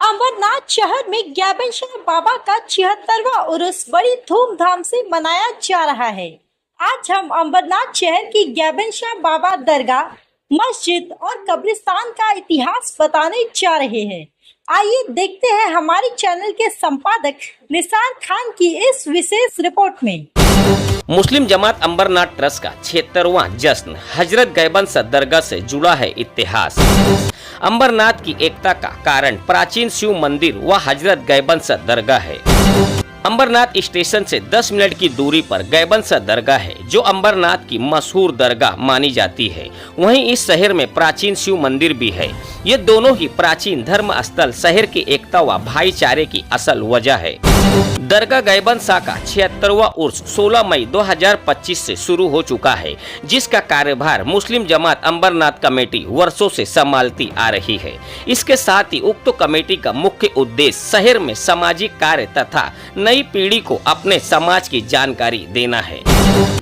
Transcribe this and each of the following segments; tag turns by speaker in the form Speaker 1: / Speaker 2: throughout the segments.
Speaker 1: अमरनाथ शहर में ग्याबन शाह बाबा का 76वां उर्स बड़ी धूमधाम से मनाया जा रहा है। आज हम अमरनाथ शहर की ग्याबन शाह बाबा दरगाह, मस्जिद और कब्रिस्तान का इतिहास बताने जा रहे हैं। आइए देखते हैं हमारे चैनल के संपादक निसार खान की इस विशेष रिपोर्ट में।
Speaker 2: मुस्लिम जमात अंबरनाथ ट्रस्ट का 76वां जश्न हजरत गैबनशाह दरगाह से जुड़ा है इतिहास। अंबरनाथ की एकता का कारण प्राचीन शिव मंदिर व हजरत गैबनशाह दरगाह है। अंबरनाथ स्टेशन से 10 मिनट की दूरी पर गैबनशाह दरगाह है, जो अंबरनाथ की मशहूर दरगाह मानी जाती है। वहीं इस शहर में प्राचीन शिव मंदिर भी है। ये दोनों ही प्राचीन धर्म स्थल शहर की एकता व भाईचारे की असल वजह है। दरगाह गैबनशाह का 76वां उर्स 16 मई 2025 से शुरू हो चुका है, जिसका कार्यभार मुस्लिम जमात अंबरनाथ कमेटी वर्षों से संभालती आ रही है। इसके साथ ही उक्त कमेटी का मुख्य उद्देश्य शहर में सामाजिक कार्य तथा नई पीढ़ी को अपने समाज की जानकारी देना है।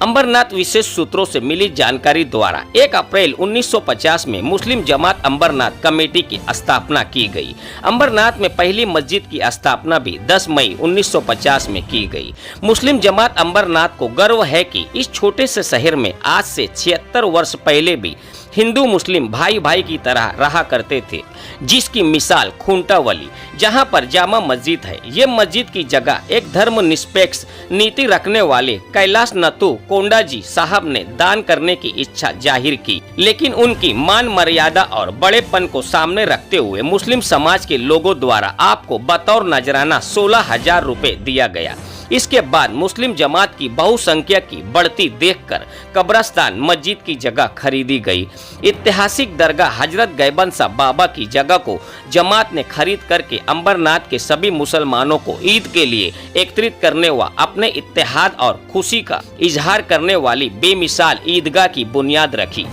Speaker 2: अंबरनाथ विशेष सूत्रों से मिली जानकारी द्वारा 1 अप्रैल 1950 में मुस्लिम जमात अंबरनाथ कमेटी की स्थापना की गई। अंबरनाथ में पहली मस्जिद की स्थापना भी 10 मई 1950 में की गई। मुस्लिम जमात अंबरनाथ को गर्व है कि इस छोटे से शहर में आज से 76 वर्ष पहले भी हिंदू मुस्लिम भाई भाई की तरह रहा करते थे, जिसकी मिसाल खूंटावली, जहां पर जामा मस्जिद है। ये मस्जिद की जगह एक धर्मनिरपेक्ष नीति रखने वाले कैलाश नथु कोंडा जी साहब ने दान करने की इच्छा जाहिर की, लेकिन उनकी मान मर्यादा और बड़ेपन को सामने रखते हुए मुस्लिम समाज के लोगों द्वारा आपको बतौर नजराना 16,000 रुपए दिया गया। इसके बाद मुस्लिम जमात की बहुसंख्या की बढ़ती देखकर कब्रिस्तान मस्जिद की जगह खरीदी गई। ऐतिहासिक दरगाह हजरत गैबनशाह बाबा की जगह को जमात ने खरीद करके अंबरनाथ के सभी मुसलमानों को ईद के लिए एकत्रित करने व अपने इत्तेहाद और खुशी का इजहार करने वाली बेमिसाल ईदगाह की बुनियाद रखी।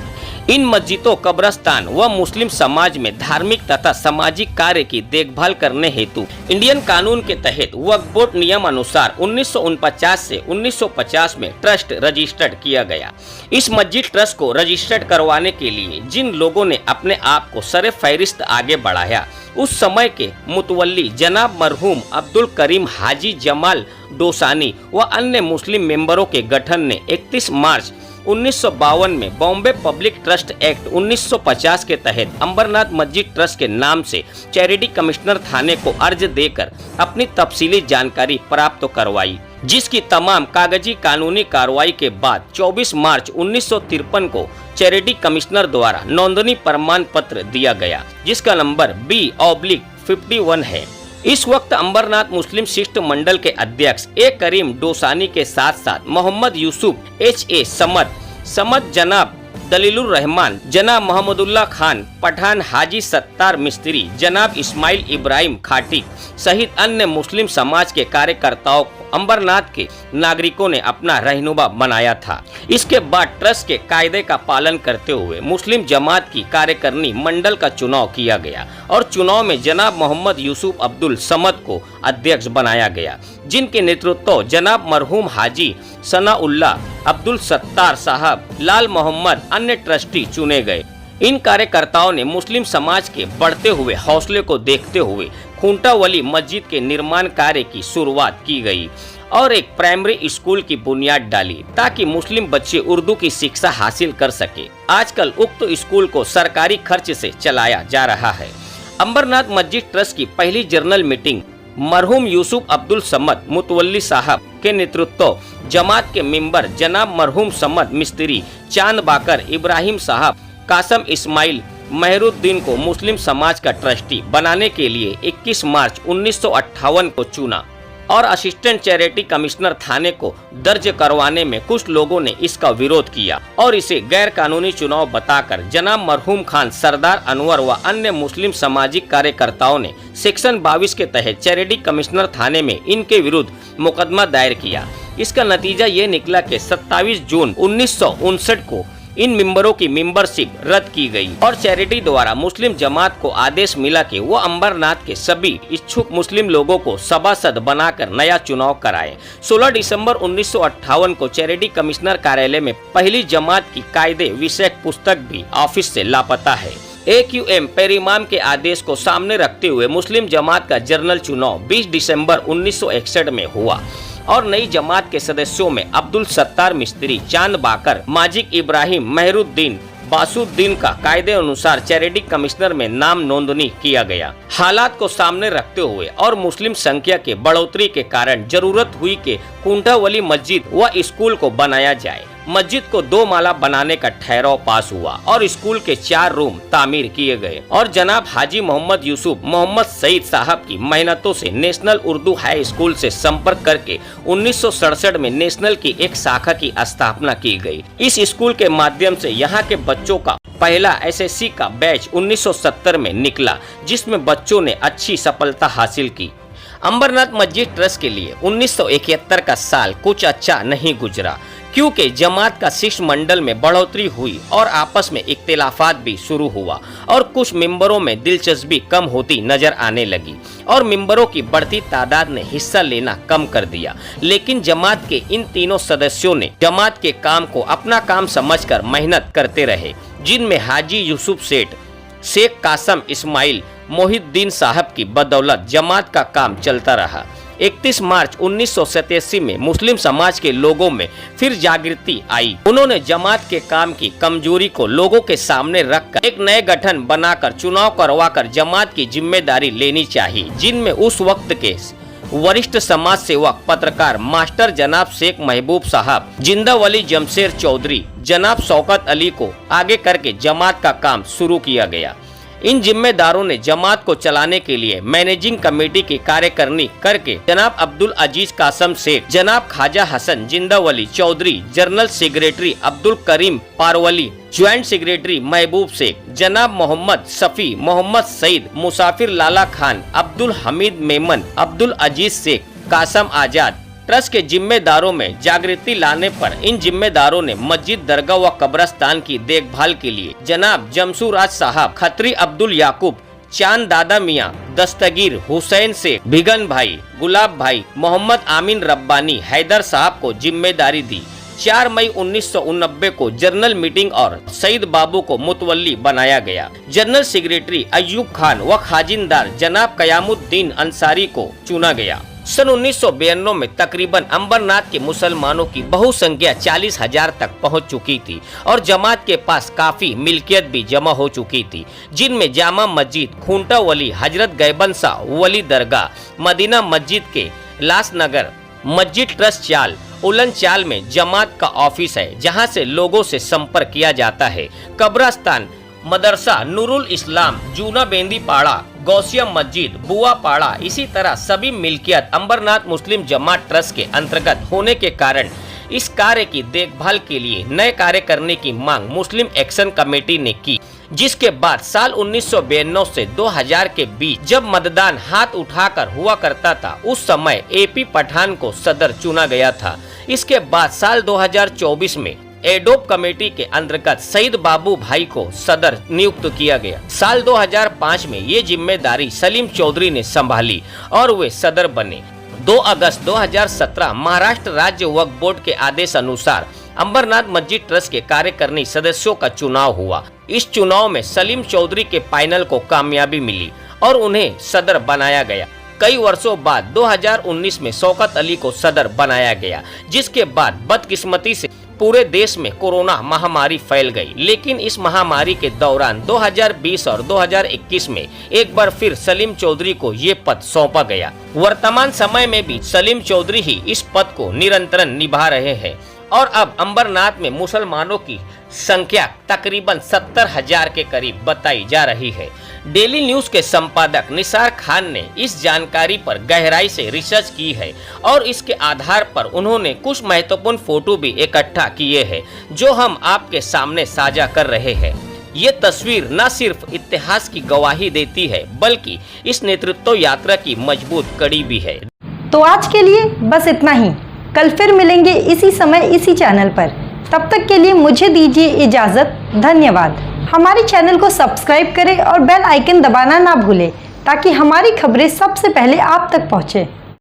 Speaker 2: इन मस्जिदों, कब्रिस्तान व मुस्लिम समाज में धार्मिक तथा सामाजिक कार्य की देखभाल करने हेतु इंडियन कानून के तहत वक्फ बोर्ड नियम अनुसार 1949 से 1950 में ट्रस्ट रजिस्टर्ड किया गया। इस मस्जिद ट्रस्ट को रजिस्टर्ड करवाने के लिए जिन लोगों ने अपने आप को सरे फहरिस्त आगे बढ़ाया, उस समय के मुतवल्ली जनाब मरहूम अब्दुल करीम हाजी जमाल डोसानी व अन्य मुस्लिम मेंबरों के गठन ने 31 मार्च 1952 में बॉम्बे पब्लिक ट्रस्ट एक्ट 1950 के तहत अंबरनाथ मस्जिद ट्रस्ट के नाम से चैरिटी कमिश्नर थाने को अर्ज देकर अपनी तफसीली जानकारी प्राप्त करवाई, जिसकी तमाम कागजी कानूनी कार्रवाई के बाद 24 मार्च 1953 को चैरिटी कमिश्नर द्वारा नोंदनी प्रमाण पत्र दिया गया, जिसका नंबर B/51 है। इस वक्त अंबरनाथ मुस्लिम शिष्ट मंडल के अध्यक्ष ए करीम डोसानी के साथ साथ मोहम्मद यूसुफ HA समद, जनाब दलीलुर रहमान, जनाब मोहम्मदुल्लाह खान पठान, हाजी सत्तार मिस्त्री, जनाब इस्माइल इब्राहिम खाटी सहित अन्य मुस्लिम समाज के कार्यकर्ताओं को अंबरनाथ के नागरिकों ने अपना रहनुमा बनाया था। इसके बाद ट्रस्ट के कायदे का पालन करते हुए मुस्लिम जमात की कार्यकारिणी मंडल का चुनाव किया गया और चुनाव में जनाब मोहम्मद यूसुफ अब्दुल समद को अध्यक्ष बनाया गया, जिनके नेतृत्व जनाब मरहूम हाजी सनाउल्लाह अब्दुल सत्तार साहब, लाल मोहम्मद अन्य ट्रस्टी चुने गए। इन कार्यकर्ताओं ने मुस्लिम समाज के बढ़ते हुए हौसले को देखते हुए खूंटावली मस्जिद के निर्माण कार्य की शुरुआत की गई और एक प्राइमरी स्कूल की बुनियाद डाली, ताकि मुस्लिम बच्चे उर्दू की शिक्षा हासिल कर सके। आजकल उक्त स्कूल को सरकारी खर्च से चलाया जा रहा है। अंबरनाथ मस्जिद ट्रस्ट की पहली जनरल मीटिंग मरहूम यूसुफ अब्दुल समद मुतवल्ली साहब के नेतृत्व जमात के मेंबर जनाब मरहूम समद मिस्त्री, चांद बाकर इब्राहिम साहब, कासम इस्माइल मेहरुद्दीन को मुस्लिम समाज का ट्रस्टी बनाने के लिए 21 मार्च 1958 को चुना और असिस्टेंट चैरिटी कमिश्नर थाने को दर्ज करवाने में कुछ लोगों ने इसका विरोध किया और इसे गैर कानूनी चुनाव बताकर जनाब मरहूम खान, सरदार अनवर व अन्य मुस्लिम सामाजिक कार्यकर्ताओं ने सेक्शन 22 के तहत चैरिटी कमिश्नर थाने में इनके विरुद्ध मुकदमा दायर किया। इसका नतीजा ये निकला कि 27 जून 1959 को इन मेंबरों की मेंबरशिप रद्द की गई और चैरिटी द्वारा मुस्लिम जमात को आदेश मिला कि वो अंबरनाथ के सभी इच्छुक मुस्लिम लोगों को सभासद बनाकर नया चुनाव कराए। 16 दिसंबर 1958 को चैरिटी कमिश्नर कार्यालय में पहली जमात की कायदे विषयक पुस्तक भी ऑफिस से लापता है। AQM पेरीमाम के आदेश को सामने रखते हुए मुस्लिम जमात का जनरल चुनाव 20 दिसंबर 1961 में हुआ और नई जमात के सदस्यों में अब्दुल सत्तार मिस्त्री, चांद बाकर, माजिद इब्राहिम, मेहरुद्दीन, बासुद्दीन का कायदे अनुसार चैरिटी कमिश्नर में नाम नोंदनी किया गया। हालात को सामने रखते हुए और मुस्लिम संख्या के बढ़ोतरी के कारण जरूरत हुई कि कुंठावली मस्जिद व स्कूल को बनाया जाए। मस्जिद को 2 माला बनाने का ठहराव पास हुआ और स्कूल के 4 रूम तामीर किए गए और जनाब हाजी मोहम्मद यूसुफ मोहम्मद सईद साहब की मेहनतों से नेशनल उर्दू हाई स्कूल से संपर्क करके 1967 में नेशनल की एक शाखा की स्थापना की गई। इस स्कूल के माध्यम से यहाँ के बच्चों का पहला SSC का बैच 1970 में निकला, जिसमें बच्चों ने अच्छी सफलता हासिल की। अंबरनाथ मस्जिद ट्रस्ट के लिए 1971 का साल कुछ अच्छा नहीं गुजरा, क्योंकि जमात का शिष्टमंडल में बढ़ोतरी हुई और आपस में इख्तिलाफात भी शुरू हुआ और कुछ मेंबरों में दिलचस्पी कम होती नजर आने लगी और मेंबरों की बढ़ती तादाद ने हिस्सा लेना कम कर दिया। लेकिन जमात के इन तीनों सदस्यों ने जमात के काम को अपना काम समझकर मेहनत करते रहे, जिनमें हाजी यूसुफ सेठ, शेख कासम इस्माइल, मोहिद्दीन साहब की बदौलत जमात का काम चलता रहा। 31 मार्च 1987 में मुस्लिम समाज के लोगों में फिर जागृति आई। उन्होंने जमात के काम की कमजोरी को लोगों के सामने रखकर एक नए गठन बनाकर चुनाव करवाकर जमात की जिम्मेदारी लेनी चाहिए, जिनमें उस वक्त के वरिष्ठ समाज सेवक पत्रकार मास्टर जनाब शेख महबूब साहब, जिंदा वली जमशेर चौधरी, जनाब शौकत अली को आगे करके जमात का काम शुरू किया गया। इन जिम्मेदारों ने जमात को चलाने के लिए मैनेजिंग कमेटी की कार्यकारिणी करके जनाब अब्दुल अजीज कासम शेख, जनाब Khwaja Hasan जिंदावली Chaudhary, general secretary Abdul Karim पारवली, joint secretary महबूब शेख, जनाब मोहम्मद शफी, मोहम्मद सईद, मुसाफिर लाला खान, अब्दुल हमीद मेमन, अब्दुल अजीज शेख, कासम आजाद। ट्रस्ट के जिम्मेदारों में जागृति लाने पर इन जिम्मेदारों ने मस्जिद, दरगाह व कब्रस्तान की देखभाल के लिए जनाब जमशुराज साहब, खत्री अब्दुल याकूब, चांद दादा मियाँ, दस्तगीर, हुसैन शेख, भिगन भाई, गुलाब भाई, मोहम्मद आमीन रब्बानी, हैदर साहब को जिम्मेदारी दी। 4 मई 1989 को जनरल मीटिंग और सईद बाबू को मुतवल्ली बनाया गया। जनरल सेक्रेटरी अयूब खान व खाजिनदार जनाब कयामुद्दीन अंसारी को चुना गया। सन 1992 में तकरीबन अंबरनाथ के मुसलमानों की बहुसंख्या 40,000 तक पहुंच चुकी थी और जमात के पास काफी मिल्कियत भी जमा हो चुकी थी, जिनमें जामा मस्जिद, खूंटा वली, हजरत गैबनसा वली दरगाह, मदीना मस्जिद के लासनगर, मस्जिद ट्रस्ट चाल, उलन चाल में जमात का ऑफिस है, जहां से लोगों से संपर्क किया जाता है। कब्रस्तान, मदरसा नूरुल इस्लाम, जूना बेंदी पाड़ा, गौसिया मस्जिद, बुआ पाड़ा, इसी तरह सभी मिल्कियत अंबरनाथ मुस्लिम जमात ट्रस्ट के अंतर्गत होने के कारण इस कार्य की देखभाल के लिए नए कार्य करने की मांग मुस्लिम एक्शन कमेटी ने की, जिसके बाद साल 1992 से 2000 के बीच जब मतदान हाथ उठाकर हुआ करता था, उस समय AP पठान को सदर चुना गया था। इसके बाद साल 2024 में एडोब कमेटी के अंतर्गत सईद बाबू भाई को सदर नियुक्त किया गया। साल 2005 में ये जिम्मेदारी सलीम चौधरी ने संभाली और वे सदर बने। 2 अगस्त 2017 महाराष्ट्र राज्य वक्फ बोर्ड के आदेश अनुसार अंबरनाथ मस्जिद ट्रस्ट के कार्यकारिणी सदस्यों का चुनाव हुआ। इस चुनाव में सलीम चौधरी के पैनल को कामयाबी मिली और उन्हें सदर बनाया गया। कई वर्षों बाद 2019 में शौकत अली को सदर बनाया गया, जिसके बाद बदकिस्मती से पूरे देश में कोरोना महामारी फैल गई। लेकिन इस महामारी के दौरान 2020 और 2021 में एक बार फिर सलीम चौधरी को ये पद सौंपा गया। वर्तमान समय में भी सलीम चौधरी ही इस पद को निरंतर निभा रहे हैं और अब अंबरनाथ में मुसलमानों की संख्या तकरीबन 70,000 के करीब बताई जा रही है। डेली न्यूज के संपादक निसार खान ने इस जानकारी पर गहराई से रिसर्च की है और इसके आधार पर उन्होंने कुछ महत्वपूर्ण फोटो भी इकट्ठा किए हैं, जो हम आपके सामने साझा कर रहे हैं। ये तस्वीर न सिर्फ इतिहास की गवाही देती है, बल्कि इस नेतृत्व यात्रा की मजबूत कड़ी भी है।
Speaker 1: तो आज के लिए बस इतना ही। कल फिर मिलेंगे इसी समय इसी चैनल पर। तब तक के लिए मुझे दीजिए इजाज़त। धन्यवाद। हमारे चैनल को सब्सक्राइब करें और बेल आइकन दबाना ना भूलें ताकि हमारी खबरें सबसे पहले आप तक पहुँचे।